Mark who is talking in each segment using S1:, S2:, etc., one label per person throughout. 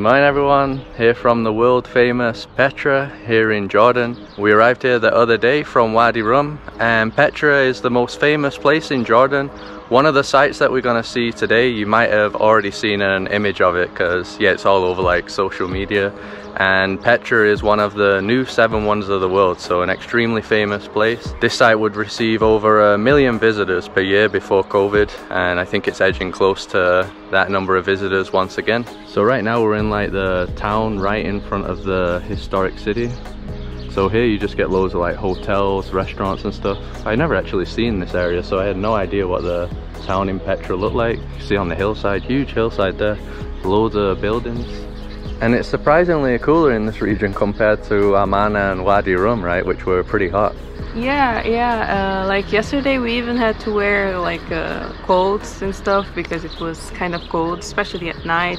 S1: morning everyone, here from the world famous Petra here in Jordan. We arrived here the other day from Wadi Rum, and Petra is the most famous place in Jordan. One of the sites that we're going to see today, you might have already seen an image of it because yeah, it's all over like social media. And Petra is one of the new 7 wonders of the world, so an extremely famous place. This site would receive over 1 million visitors per year before COVID, and I think it's edging close to that number of visitors once again. So right now we're in like the town right in front of the historic city. So here you just get loads of like hotels, restaurants and stuff. I'd never actually seen this area, so I had no idea what the town in Petra looked like. You see on the hillside, huge hillside there, loads of buildings. And it's surprisingly cooler in this region compared to Amman and Wadi Rum, right, which were pretty hot.
S2: Yeah, like yesterday we even had to wear like coats and stuff because it was kind of cold, especially at night.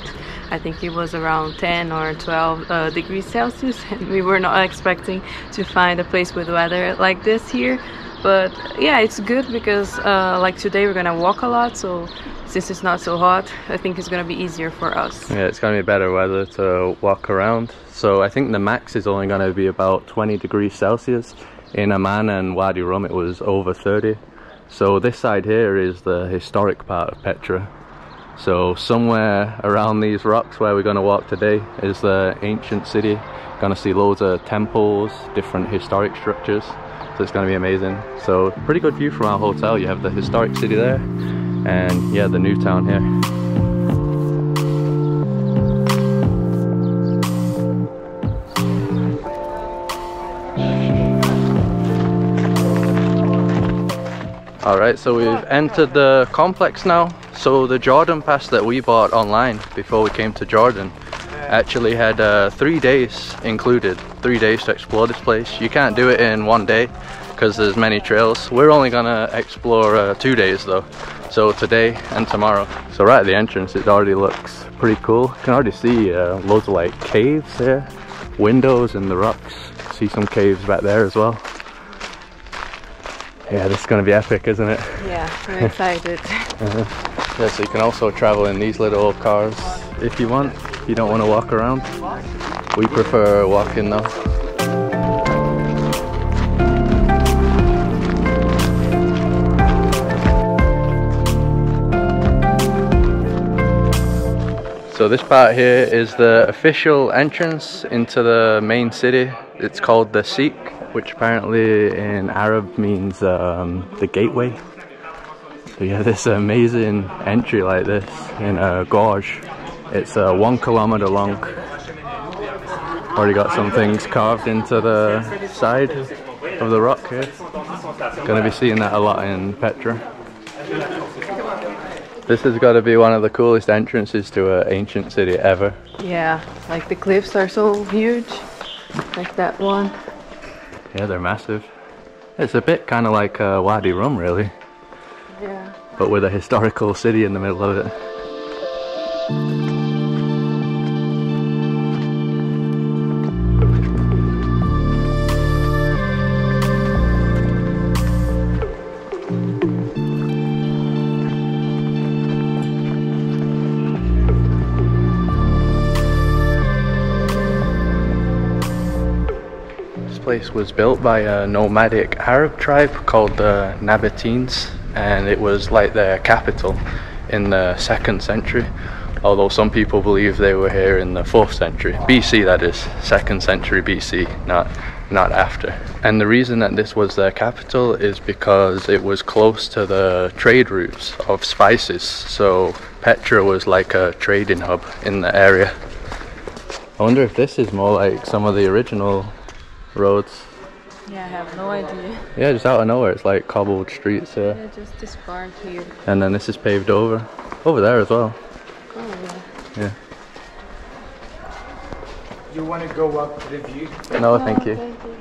S2: I think it was around 10 or 12 degrees Celsius, and we were not expecting to find a place with weather like this here. But yeah, it's good because like today we're gonna walk a lot, so since it's not so hot, I think it's gonna be easier for us.
S1: Yeah, it's gonna be better weather to walk around. So I think the max is only gonna be about 20 degrees Celsius. In Amman and Wadi Rum it was over 30. So this side here is the historic part of Petra. So somewhere around these rocks where we're gonna walk today is the ancient city. Gonna see loads of temples, different historic structures. So it's gonna be amazing. So pretty good view from our hotel. You have the historic city there, and yeah, the new town here. Alright, so we've entered the complex now. So the Jordan pass that we bought online before we came to Jordan actually had 3 days included, 3 days to explore this place. You can't do it in 1 day because there's many trails. We're only gonna explore 2 days though, so today and tomorrow. So right at the entrance it already looks pretty cool. You can already see loads of like caves here, windows in the rocks. See some caves back there as well. Yeah, this is gonna be epic, isn't it?
S2: Yeah, I'm excited.
S1: Yeah, so you can also travel in these little cars if you want. If you don't want to walk around, we prefer walking though. So this part here is the official entrance into the main city. It's called the Sikh, which apparently in Arab means the gateway. So yeah, this amazing entry like this in a gorge. It's 1 kilometer long. Already got some things carved into the side of the rock here. Gonna be seeing that a lot in Petra. This has got to be one of the coolest entrances to an ancient city ever.
S2: Yeah, like the cliffs are so huge, like that one.
S1: Yeah, they're massive. It's a bit kind of like Wadi Rum really.
S2: Yeah.
S1: But with a historical city in the middle of it. This place was built by a nomadic Arab tribe called the Nabitines, and it was like their capital in the 2nd century, although some people believe they were here in the 4th century BC, that is 2nd century BC, not after. And the reason that this was their capital is because it was close to the trade routes of spices, so Petra was like a trading hub in the area. I wonder if this is more like some of the original roads.
S2: Yeah, I have no idea.
S1: Yeah, just out of nowhere, it's like cobbled streets here.
S2: Yeah, just this part here.
S1: And then this is paved over. Over there as well.
S2: Oh,
S1: Yeah.
S3: You want to go up to the view?
S1: No, thank you.
S2: Thank you.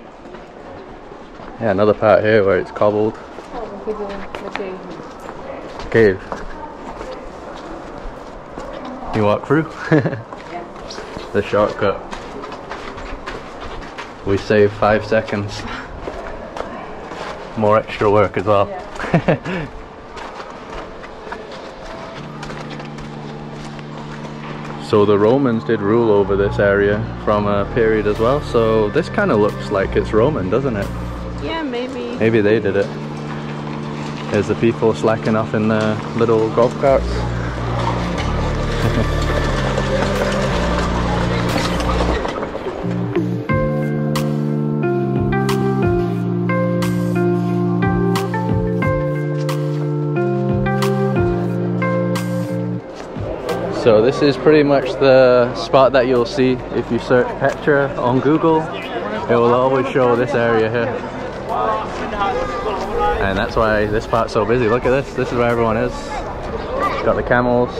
S1: Yeah, another part here where it's cobbled.
S2: Oh, look at the
S1: Cave. You walk through?
S2: Yeah.
S1: The shortcut. We save 5 seconds. More extra work as well.
S2: Yeah.
S1: So the Romans did rule over this area from a period as well, so this kind of looks like it's Roman, doesn't it?
S2: Yeah, maybe.
S1: Maybe they did it. There's the people slacking off in the little golf carts. So this is pretty much the spot that you'll see if you search Petra on Google. It will always show this area here. And that's why this part's so busy. Look at this. This is where everyone is. Got the camels.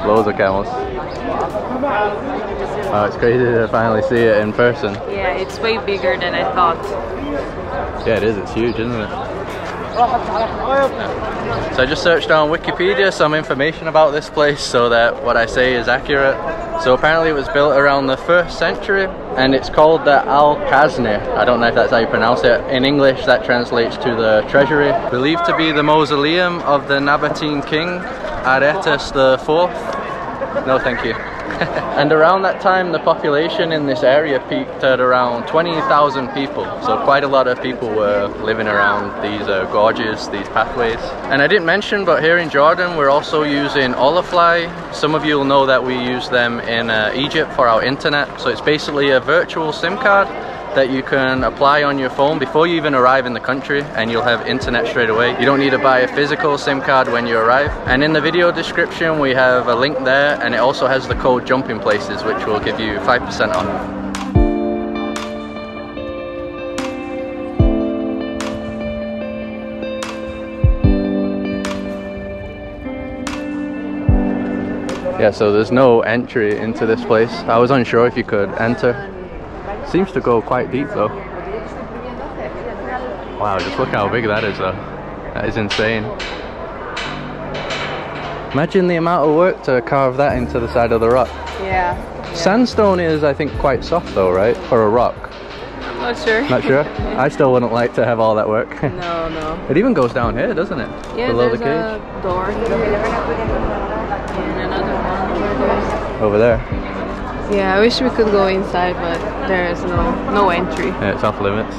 S1: Loads of camels. Oh, it's crazy to finally see it in person.
S2: Yeah, it's way bigger than I thought.
S1: Yeah, it is. It's huge, isn't it? So I just searched on Wikipedia some information about this place so that what I say is accurate. So apparently it was built around the 1st century and it's called the Al-Khazneh. I don't know if that's how you pronounce it. In English that translates to the treasury. Believed to be the mausoleum of the Nabitine king, Aretas IV. No thank you. And around that time the population in this area peaked at around 20,000 people, so quite a lot of people were living around these gorges, these pathways. And I didn't mention, but here in Jordan we're also using Olafly. Some of you will know that we use them in Egypt for our internet, so it's basically a virtual SIM card that you can apply on your phone before you even arrive in the country, and you'll have internet straight away. You don't need to buy a physical SIM card when you arrive. And in the video description we have a link there, and it also has the code Jumping Places, which will give you 5% off. Yeah, so there's no entry into this place. I was unsure if you could enter. Seems to go quite deep though. Wow, just look how big that is though. That is insane. Imagine the amount of work to carve that into the side of the rock.
S2: Yeah.
S1: Sandstone is, I think, quite soft though, right? For a rock.
S2: Not sure.
S1: Not sure? I still wouldn't like to have all that work.
S2: No, no.
S1: It even goes down here, doesn't it?
S2: Yeah,
S1: below
S2: there's
S1: the cage.
S2: a door here. And another one
S1: over there.
S2: Yeah, I wish we could go inside, but there is no entry.
S1: Yeah, it's off limits.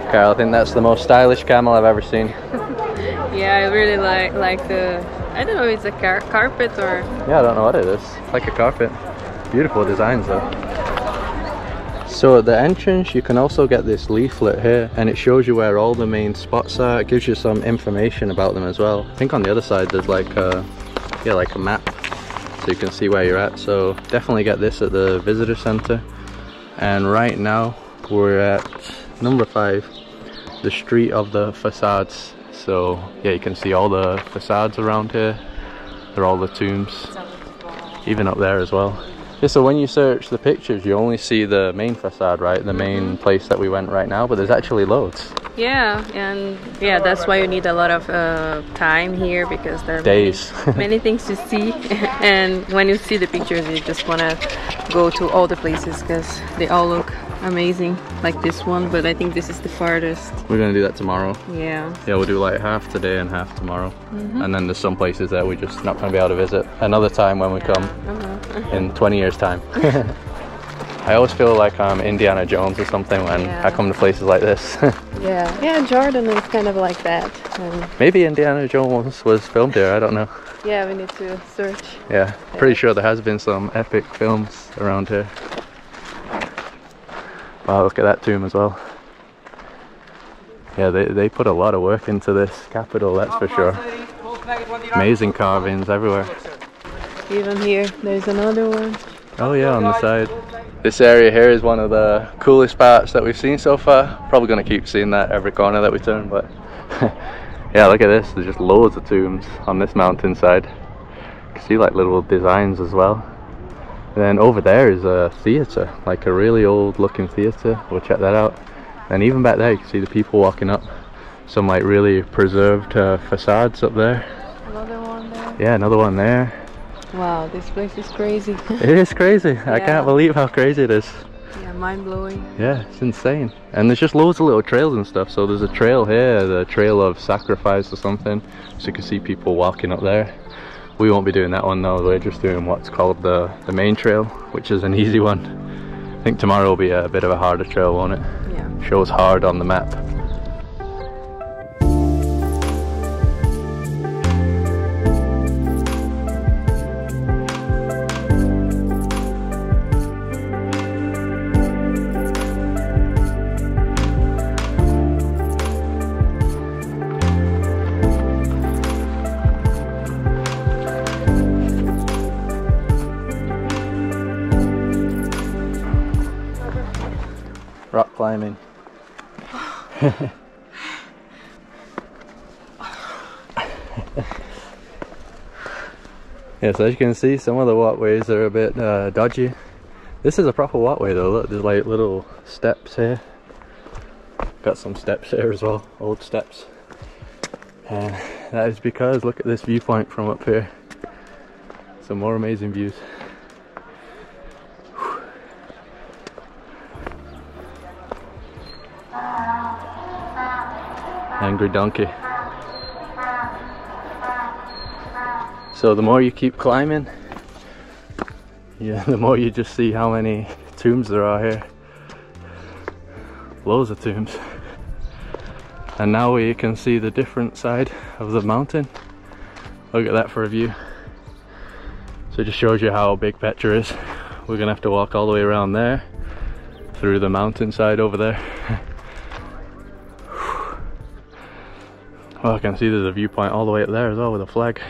S1: Okay, I think that's the most stylish camel I've ever seen.
S2: Yeah, I really like the, I don't know if it's a carpet or...
S1: Yeah, I don't know what it is. It's like a carpet. Beautiful designs though. So at the entrance you can also get this leaflet here, and it shows you where all the main spots are. It gives you some information about them as well. I think on the other side there's like a map, so you can see where you're at. So definitely get this at the visitor center. And right now we're at number 5, the street of the facades. So yeah, you can see all the facades around here. They're all the tombs, even up there as well. Yeah, so when you search the pictures, you only see the main facade, right? The main place that we went right now, but there's actually loads.
S2: Yeah, and yeah, that's why you need a lot of time here, because there are
S1: days.
S2: many things to see. And when you see the pictures, you just want to go to all the places because they all look amazing, like this one, but I think this is the farthest. We're gonna do that tomorrow. Yeah. Yeah, we'll do like half today and half tomorrow. And then there's some places that we're just not gonna be able to visit another time when we come in 20 years time. I always feel like I'm Indiana Jones or something when I come to places like this. Yeah, Jordan is kind of like that. Maybe Indiana Jones was filmed here, I don't know. Yeah, we need to search. Yeah, pretty sure there has been some epic films around here. Wow, look at that tomb as well. Yeah, they put a lot of work into this capital, that's for sure. Amazing carvings everywhere. Even here, there's another one. Oh yeah, on the side. This area here is one of the coolest parts that we've seen so far. Probably going to keep seeing that every corner that we turn, but yeah, look at this. There's just loads of tombs on this mountainside. You can see like little designs as well. And then over there is a theatre, like a really old looking theatre. We'll check that out. And even back there you can see the people walking up. Some like really preserved facades up there. Another one there. Yeah, another one there. Wow, this place is crazy.
S1: It is crazy. I can't believe how crazy it is.
S2: Yeah, mind-blowing.
S1: Yeah, it's insane. And there's just loads of little trails and stuff. So there's a trail here, the trail of sacrifice or something. So you can see people walking up there. We won't be doing that one though. We're just doing what's called the main trail, which is an easy one. I think tomorrow will be a bit of a harder trail, won't it?
S2: Yeah.
S1: Shows hard on the map. Rock climbing. Yeah, so as you can see, some of the walkways are a bit dodgy. This is a proper walkway though. Look, there's like little steps here. Got some steps here as well, old steps. And that is because, look at this viewpoint from up here. Some more amazing views. Angry donkey. So the more you keep climbing, the more you just see how many tombs there are here. Loads of tombs. And now we can see the different side of the mountain. Look at that for a view. So it just shows you how big Petra is. We're gonna have to walk all the way around there, through the mountainside over there. Well, I can see there's a viewpoint all the way up there as well with a flag.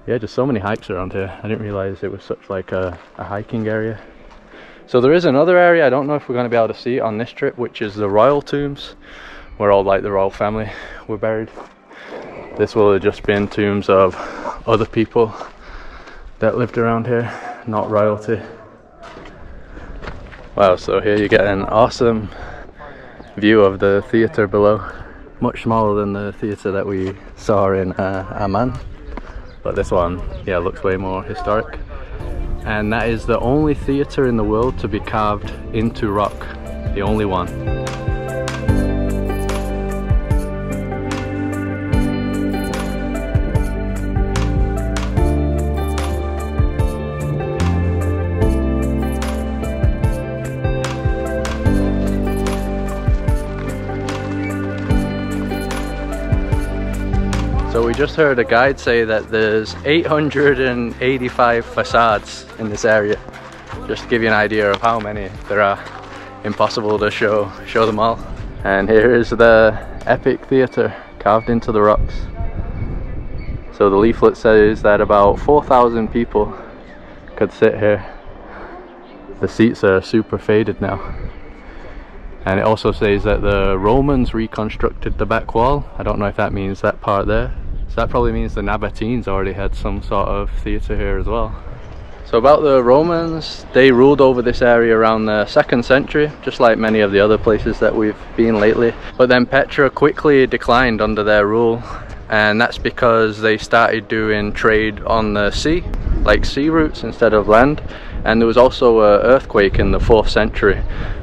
S1: Yeah, just so many hikes around here. I didn't realize it was such like a hiking area. So there is another area, I don't know if we're going to be able to see it on this trip, which is the royal tombs, where all like the royal family were buried. This will have just been tombs of other people that lived around here, not royalty. Wow, so here you get an awesome view of the theatre below. Much smaller than the theatre that we saw in Amman, but this one, yeah, looks way more historic. And that is the only theatre in the world to be carved into rock, the only one. So we just heard a guide say that there's 885 facades in this area. Just to give you an idea of how many there are. Impossible to show them all. And here is the epic theatre carved into the rocks. So the leaflet says that about 4,000 people could sit here. The seats are super faded now. And it also says that the Romans reconstructed the back wall. I don't know if that means that part there. So that probably means the Nabitines already had some sort of theatre here as well. So about the Romans, they ruled over this area around the 2nd century, just like many of the other places that we've been lately. But then Petra quickly declined under their rule, and that's because they started doing trade on the sea, like sea routes instead of land. And there was also an earthquake in the 4th century,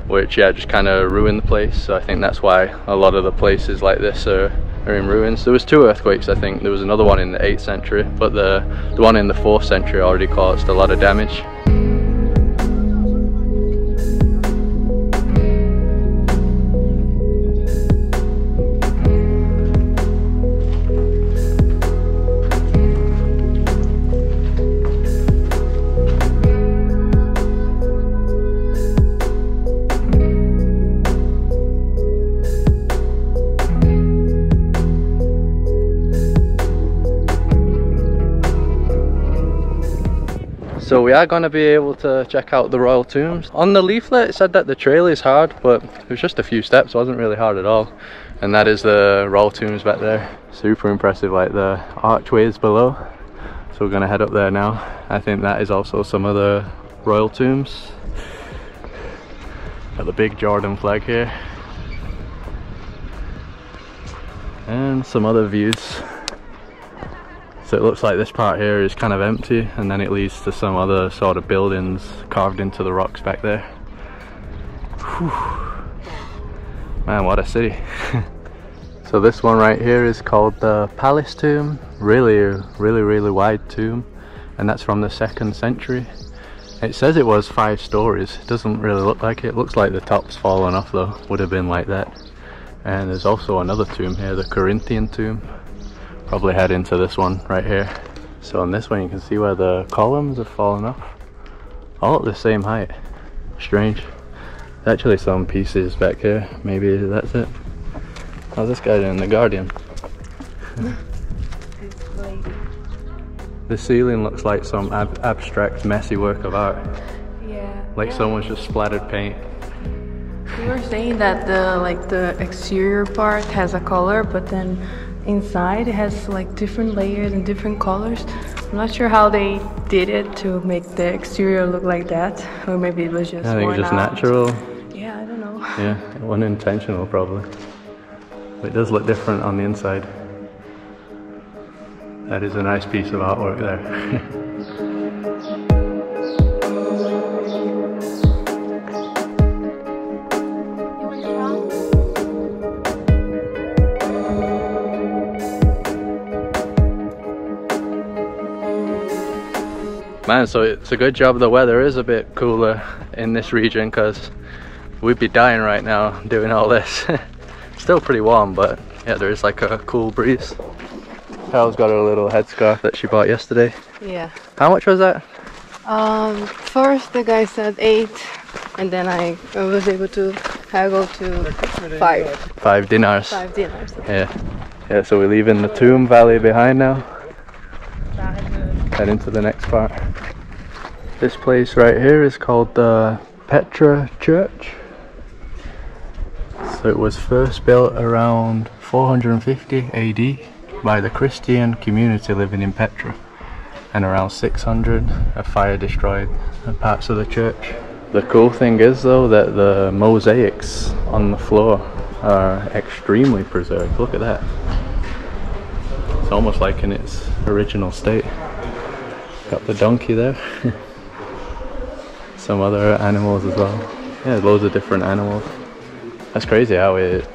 S1: which just kind of ruined the place. So I think that's why a lot of the places like this are in ruins. There was 2 earthquakes, I think. There was another one in the 8th century, but the one in the 4th century already caused a lot of damage. So we are going to be able to check out the royal tombs. On the leaflet it said that the trail is hard, but it was just a few steps, it wasn't really hard at all. And that is the royal tombs back there. Super impressive, like the archways below. So we're going to head up there now. I think that is also some of the royal tombs. Got the big Jordan flag here. And some other views. It's So it looks like this part here is kind of empty, and then it leads to some other sort of buildings carved into the rocks back there. Whew. Man, what a city. So this one right here is called the Palace Tomb. Really wide tomb, and that's from the 2nd century. It says it was 5 stories. It doesn't really look like it. It looks like the top's fallen off though. Would have been like that. And there's also another tomb here, the Corinthian Tomb. Probably head into this one right here. So on this one you can see where the columns have fallen off. All at the same height. Strange. There's actually some pieces back here. Maybe that's it. How's this guy doing? The Guardian. The ceiling looks like some abstract, messy work of art.
S2: Yeah.
S1: Like someone's just splattered paint.
S2: You were saying that the exterior part has a color, but then inside it has like different layers and different colors. I'm not sure how they did it to make the exterior look like that, or maybe it was just
S1: I think it's just natural.
S2: Yeah, I don't know.
S1: Yeah, unintentional probably. But it does look different on the inside. That is a nice piece of artwork there. Man, so it's a good job the weather is a bit cooler in this region, because we'd be dying right now doing all this. Still pretty warm, but yeah, there is like a cool breeze. Carol's got her little headscarf that she bought yesterday.
S2: Yeah.
S1: How much was that?
S2: First the guy said 8, and then I was able to haggle to 5.
S1: 5 dinars.
S2: 5 dinars.
S1: Yeah, so we're leaving the Tomb Valley behind now. Head into the next part. This place right here is called the Petra Church. So it was first built around 450 AD by the Christian community living in Petra, and around 600 a fire destroyed parts of the church. The cool thing is though that the mosaics on the floor are extremely preserved. Look at that. It's almost like in its original state. Got the donkey there. Some other animals as well. Yeah, loads of different animals. That's crazy how it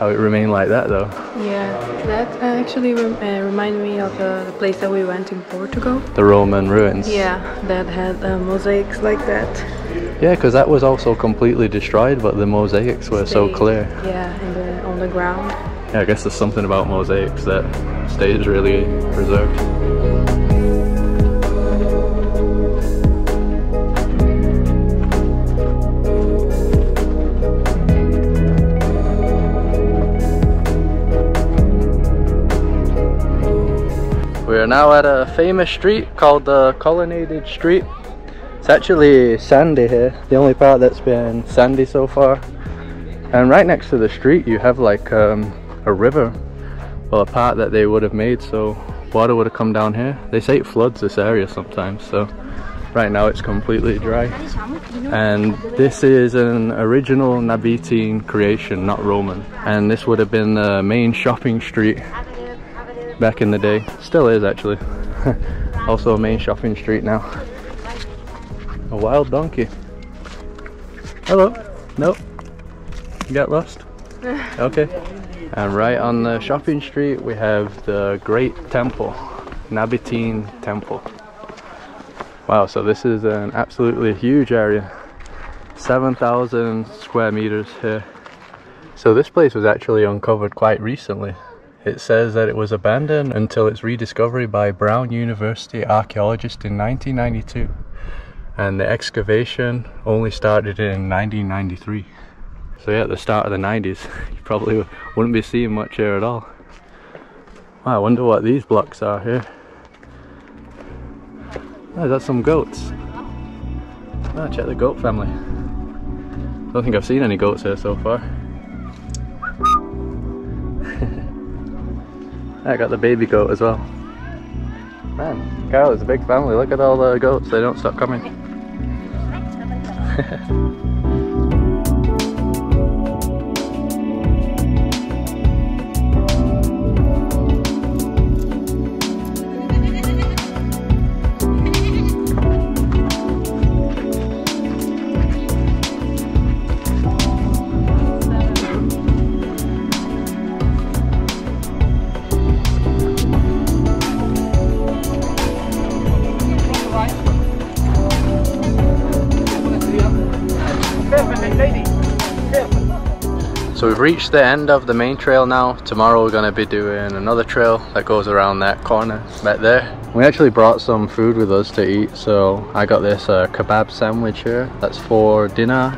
S1: remained like that though.
S2: Yeah, that actually reminded me of the place that we went in Portugal.
S1: The Roman ruins.
S2: Yeah, that had mosaics like that.
S1: Yeah, because that was also completely destroyed, but the mosaics were so clear.
S2: Yeah, and on the ground.
S1: Yeah, I guess there's something about mosaics that stays really preserved. We are now at a famous street called the Colonnaded Street. It's actually sandy here, the only part that's been sandy so far. And right next to the street you have like a river, well, a part that they would have made, so water would have come down here. They say it floods this area sometimes, so right now it's completely dry. And this is an original Nabitine creation, not Roman. And this would have been the main shopping street back in the day. Still is actually. Also a main shopping street now. A wild donkey. Hello. Nope. You got lost? Okay. And right on the shopping street we have the Great Temple, Nabitine Temple. Wow, so this is an absolutely huge area. 7,000 square meters here. So this place was actually uncovered quite recently. It says that it was abandoned until its rediscovery by Brown University archaeologists in 1992. And the excavation only started in 1993. So yeah, at the start of the 90s, you probably wouldn't be seeing much here at all. Wow, I wonder what these blocks are here. Oh, that's some goats. Oh, check the goat family. Don't think I've seen any goats here so far. I got the baby goat as well. Man, Carol, it's a big family. Look at all the goats, they don't stop coming. So we've reached the end of the main trail now. Tomorrow we're going to be doing another trail that goes around that corner back there. We actually brought some food with us to eat, so I got this kebab sandwich here. That's for dinner,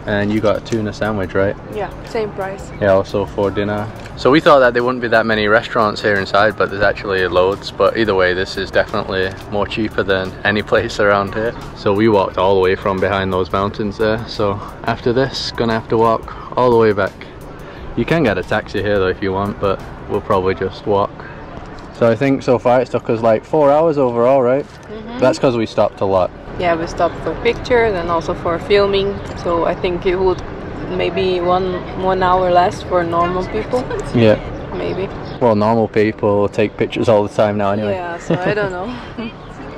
S1: and you got a tuna sandwich, right?
S2: Yeah, same price.
S1: Yeah, also for dinner. So we thought that there wouldn't be that many restaurants here inside, but there's actually loads. But either way, this is definitely more cheaper than any place around here. So we walked all the way from behind those mountains there. So after this, gonna have to walk all the way back. You can get a taxi here though if you want, but we'll probably just walk. So I think so far it's took us like 4 hours overall, right? That's because we stopped a lot.
S2: Yeah, we stopped for pictures and also for filming. So I think it would maybe one hour less for normal people.
S1: Yeah.
S2: Maybe.
S1: Well, normal people take pictures all the time now anyway.
S2: Yeah, so I don't know.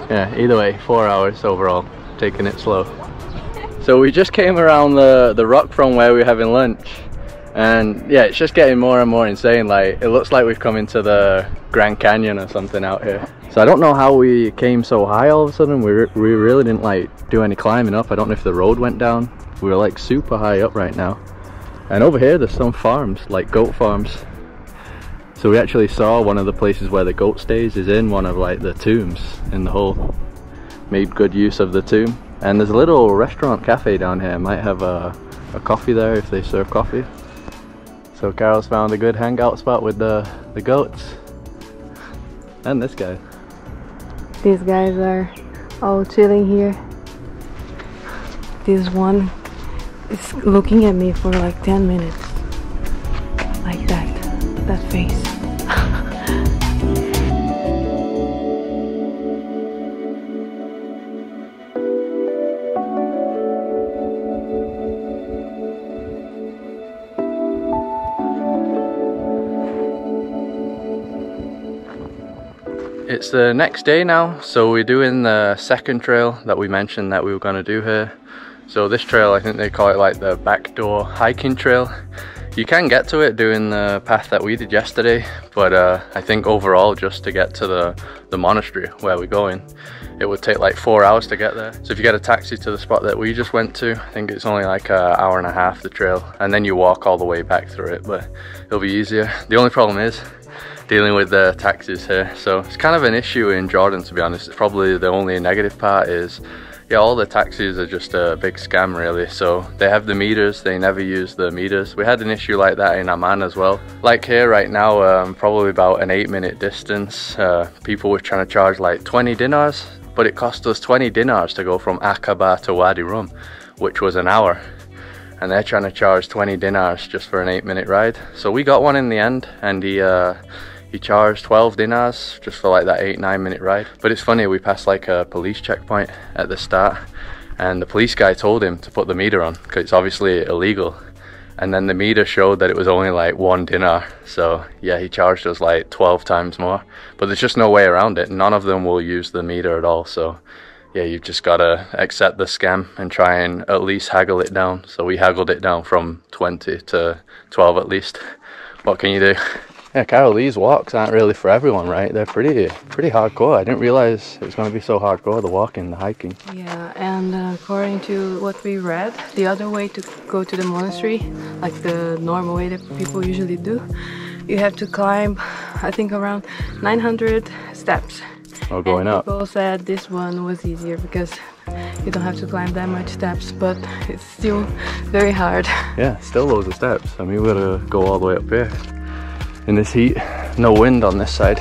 S1: Yeah, either way, 4 hours overall, taking it slow. So we just came around the rock from where we were having lunch. And yeah, it's just getting more and more insane. Like, it looks like we've come into the Grand Canyon or something out here. So I don't know how we came so high all of a sudden. We really didn't like do any climbing up. I don't know if the road went down. We were like super high up right now. And over here there's some farms, like goat farms. So we actually saw one of the places where the goat stays is in one of like the tombs in the hole. Made good use of the tomb. And there's a little restaurant cafe down here. Might have a coffee there if they serve coffee. So Carol's found a good hangout spot with the goats. And this guy.
S2: These guys are all chilling here. This one is looking at me for like 10 minutes. Like that face.
S1: It's the next day now, so we're doing the second trail that we mentioned that we were going to do here. So this trail, I think they call it like the backdoor hiking trail. You can get to it doing the path that we did yesterday, but I think overall just to get to the monastery where we're going, it would take like 4 hours to get there. So if you get a taxi to the spot that we just went to, I think it's only like an hour and a half the trail, and then you walk all the way back through it, but it'll be easier. The only problem is dealing with the taxis here. So it's kind of an issue in Jordan, to be honest. It's probably the only negative part is, yeah, all the taxis are just a big scam really. So they have the meters, they never use the meters. We had an issue like that in Amman as well. Like here right now, probably about an 8-minute distance, people were trying to charge like 20 dinars, but it cost us 20 dinars to go from Aqaba to Wadi Rum, which was an hour. And they're trying to charge 20 dinars just for an 8-minute ride. So we got one in the end, and he charged 12 dinars just for like that 8-9 minute ride. But it's funny, we passed like a police checkpoint at the start, and the police guy told him to put the meter on because it's obviously illegal. And then the meter showed that it was only like 1 dinar. So yeah, he charged us like 12 times more. But there's just no way around it. None of them will use the meter at all. So yeah, you've just got to accept the scam and try and at least haggle it down. So we haggled it down from 20 to 12 at least. What can you do? Yeah, Carol, these walks aren't really for everyone, right? They're pretty hardcore. I didn't realize it was going to be so hardcore, the walking, the hiking.
S2: Yeah, and according to what we read, the other way to go to the monastery, like the normal way that people usually do, you have to climb, I think, around 900 steps.
S1: Oh, going up.
S2: People said this one was easier because you don't have to climb that much steps, but it's still very hard.
S1: Yeah, still loads of steps. I mean, we gotta go all the way up here in this heat. No wind on this side.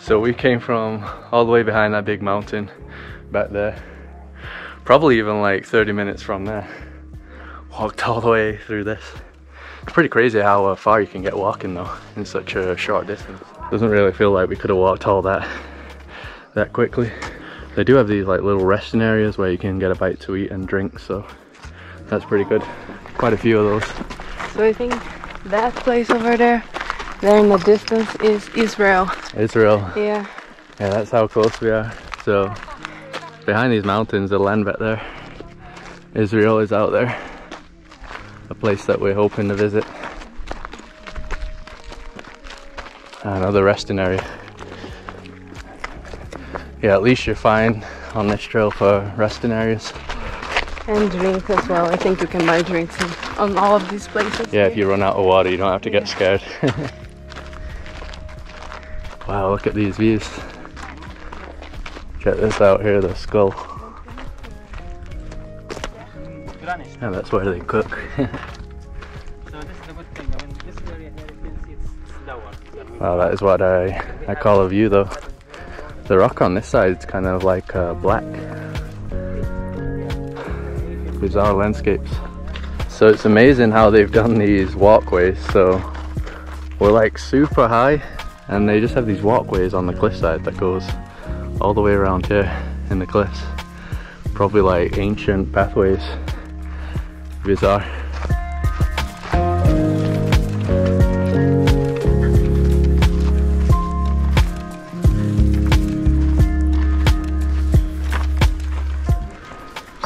S1: So we came from all the way behind that big mountain back there, probably even like 30 minutes from there. Walked all the way through this. It's pretty crazy how far you can get walking though in such a short distance. Doesn't really feel like we could have walked all that quickly. They do have these like little resting areas where you can get a bite to eat and drink, so that's pretty good. Quite a few of those.
S2: So I think that place over there in the distance is Israel.
S1: Israel.
S2: Yeah.
S1: Yeah, that's how close we are. So behind these mountains, the land back there, Israel is out there. A place that we're hoping to visit. Another resting area. Yeah, at least you're fine on this trail for resting areas.
S2: And drinks as well. I think you can buy drinks on all of these places.
S1: Yeah, if you run out of water, you don't have to get scared. Wow, look at these views. Check this out here, the skull. Yeah, that's where they cook.
S4: So this is the good thing. I mean, this area here you can see it's lower.
S1: Wow, that is what I call a view though. The rock on this side is kind of like black. Bizarre landscapes. So it's amazing how they've done these walkways. So we're like super high and they just have these walkways on the cliffside that goes all the way around here in the cliffs. Probably like ancient pathways. Bizarre.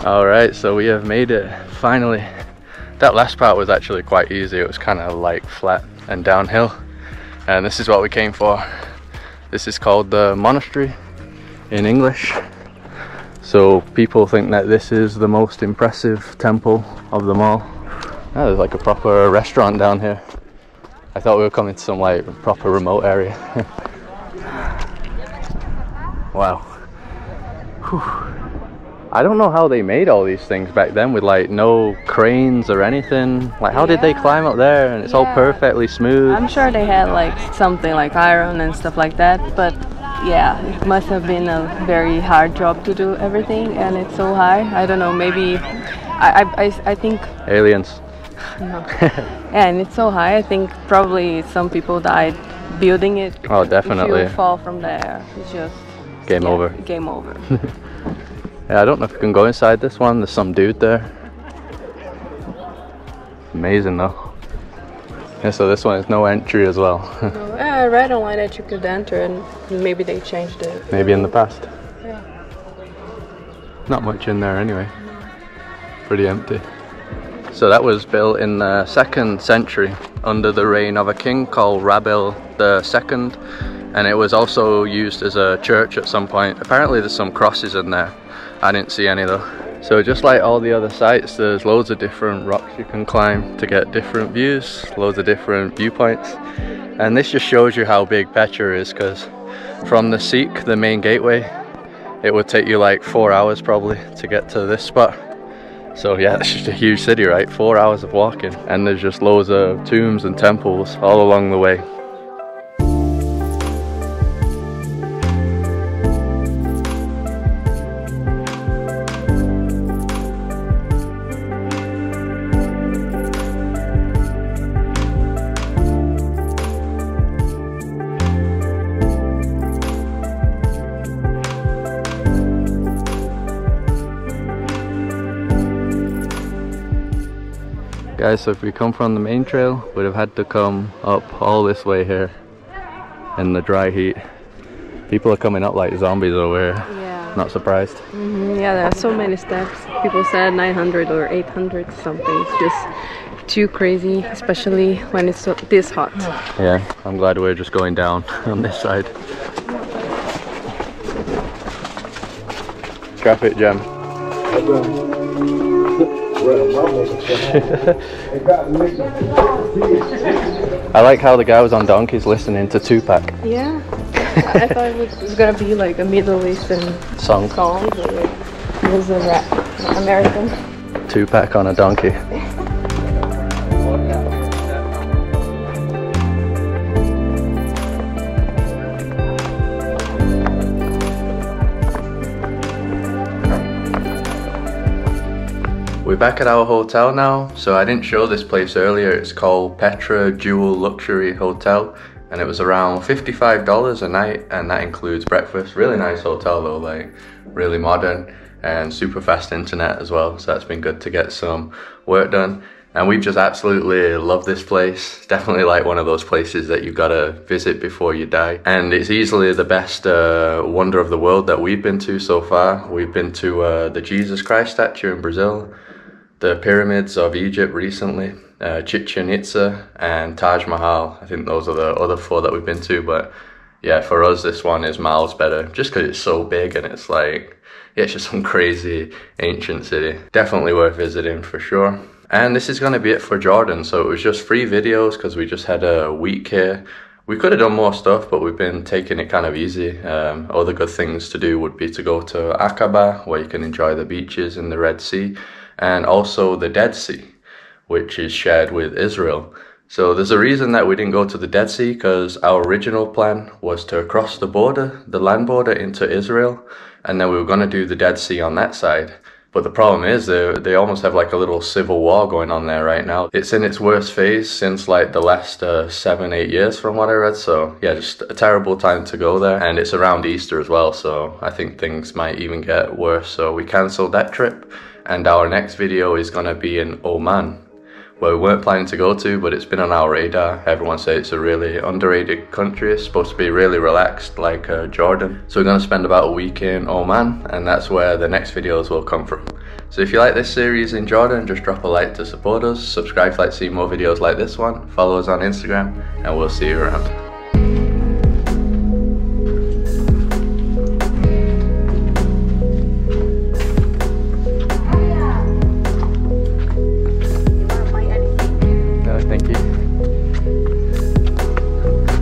S1: Alright, so we have made it finally. That last part was actually quite easy. It was kind of like flat and downhill. And this is what we came for. This is called the monastery in English. So people think that this is the most impressive temple of them all. Oh, there's like a proper restaurant down here. I thought we were coming to some like proper remote area. Wow. Whew. I don't know how they made all these things back then with like no cranes or anything. Like how did they climb up there and it's all perfectly smooth?
S2: I'm sure they had like something like iron and stuff like that, but yeah, it must have been a very hard job to do everything, and it's so high. I don't know, maybe I think
S1: aliens.
S2: No. And it's so high, I think probably some people died building it.
S1: Oh, definitely.
S2: If you fall from there, it's just
S1: game over.
S2: Game over.
S1: Yeah, I don't know if we can go inside this one. There's some dude there. Amazing though. Yeah, so this one is no entry as well.
S2: I read online that you could enter, and maybe they changed it.
S1: Maybe in the past.
S2: Yeah.
S1: Not much in there anyway. Pretty empty. So that was built in the 2nd century under the reign of a king called Rabbel II, and it was also used as a church at some point. Apparently there's some crosses in there. I didn't see any though. So just like all the other sites, there's loads of different rocks you can climb to get different views, loads of different viewpoints. And this just shows you how big Petra is, because from the Sikh, the main gateway, it would take you like 4 hours probably to get to this spot. So yeah, it's just a huge city, right? 4 hours of walking, and there's just loads of tombs and temples all along the way. Guys, so if we come from the main trail, we'd have had to come up all this way here in the dry heat. People are coming up like zombies over here. Yeah. Not surprised.
S2: Yeah, there are so many steps. People said 900 or 800 something. It's just too crazy, especially when it's this hot.
S1: Yeah, I'm glad we're just going down on this side. Traffic jam. I like how the guy was on donkeys listening to Tupac.
S2: Yeah, I thought it was gonna be like a Middle Eastern song, but it was a rap, American.
S1: Tupac on a donkey. We're back at our hotel now. So I didn't show this place earlier. It's called Petra Jewel Luxury Hotel, and it was around $55 a night, and that includes breakfast. Really nice hotel though, like really modern and super fast internet as well. So that's been good to get some work done. And we've just absolutely loved this place. Definitely like one of those places that you gotta visit before you die. And it's easily the best wonder of the world that we've been to so far. We've been to the Jesus Christ statue in Brazil, the pyramids of Egypt recently, Chichen Itza and Taj Mahal. I think those are the other 4 that we've been to, but yeah, for us this one is miles better just because it's so big and it's like, yeah, it's just some crazy ancient city. Definitely worth visiting for sure. And this is going to be it for Jordan. So it was just 3 videos because we just had a week here. We could have done more stuff, but we've been taking it kind of easy. Other good things to do would be to go to Aqaba, where you can enjoy the beaches in the Red Sea, and also the Dead Sea, which is shared with Israel. So there's a reason that we didn't go to the Dead Sea, because our original plan was to cross the border, the land border, into Israel, and then we were going to do the Dead Sea on that side. But the problem is they almost have like a little civil war going on there right now. It's in its worst phase since like the last 7-8 years from what I read. So yeah, just a terrible time to go there. And it's around Easter as well, so I think things might even get worse. So we cancelled that trip, and our next video is going to be in Oman, where we weren't planning to go to, but it's been on our radar. Everyone says it's a really underrated country. It's supposed to be really relaxed, like Jordan. So we're going to spend about a week in Oman, and that's where the next videos will come from. So if you like this series in Jordan, just drop a like to support us. Subscribe if you'd like to see more videos like this one. Follow us on Instagram, and we'll see you around.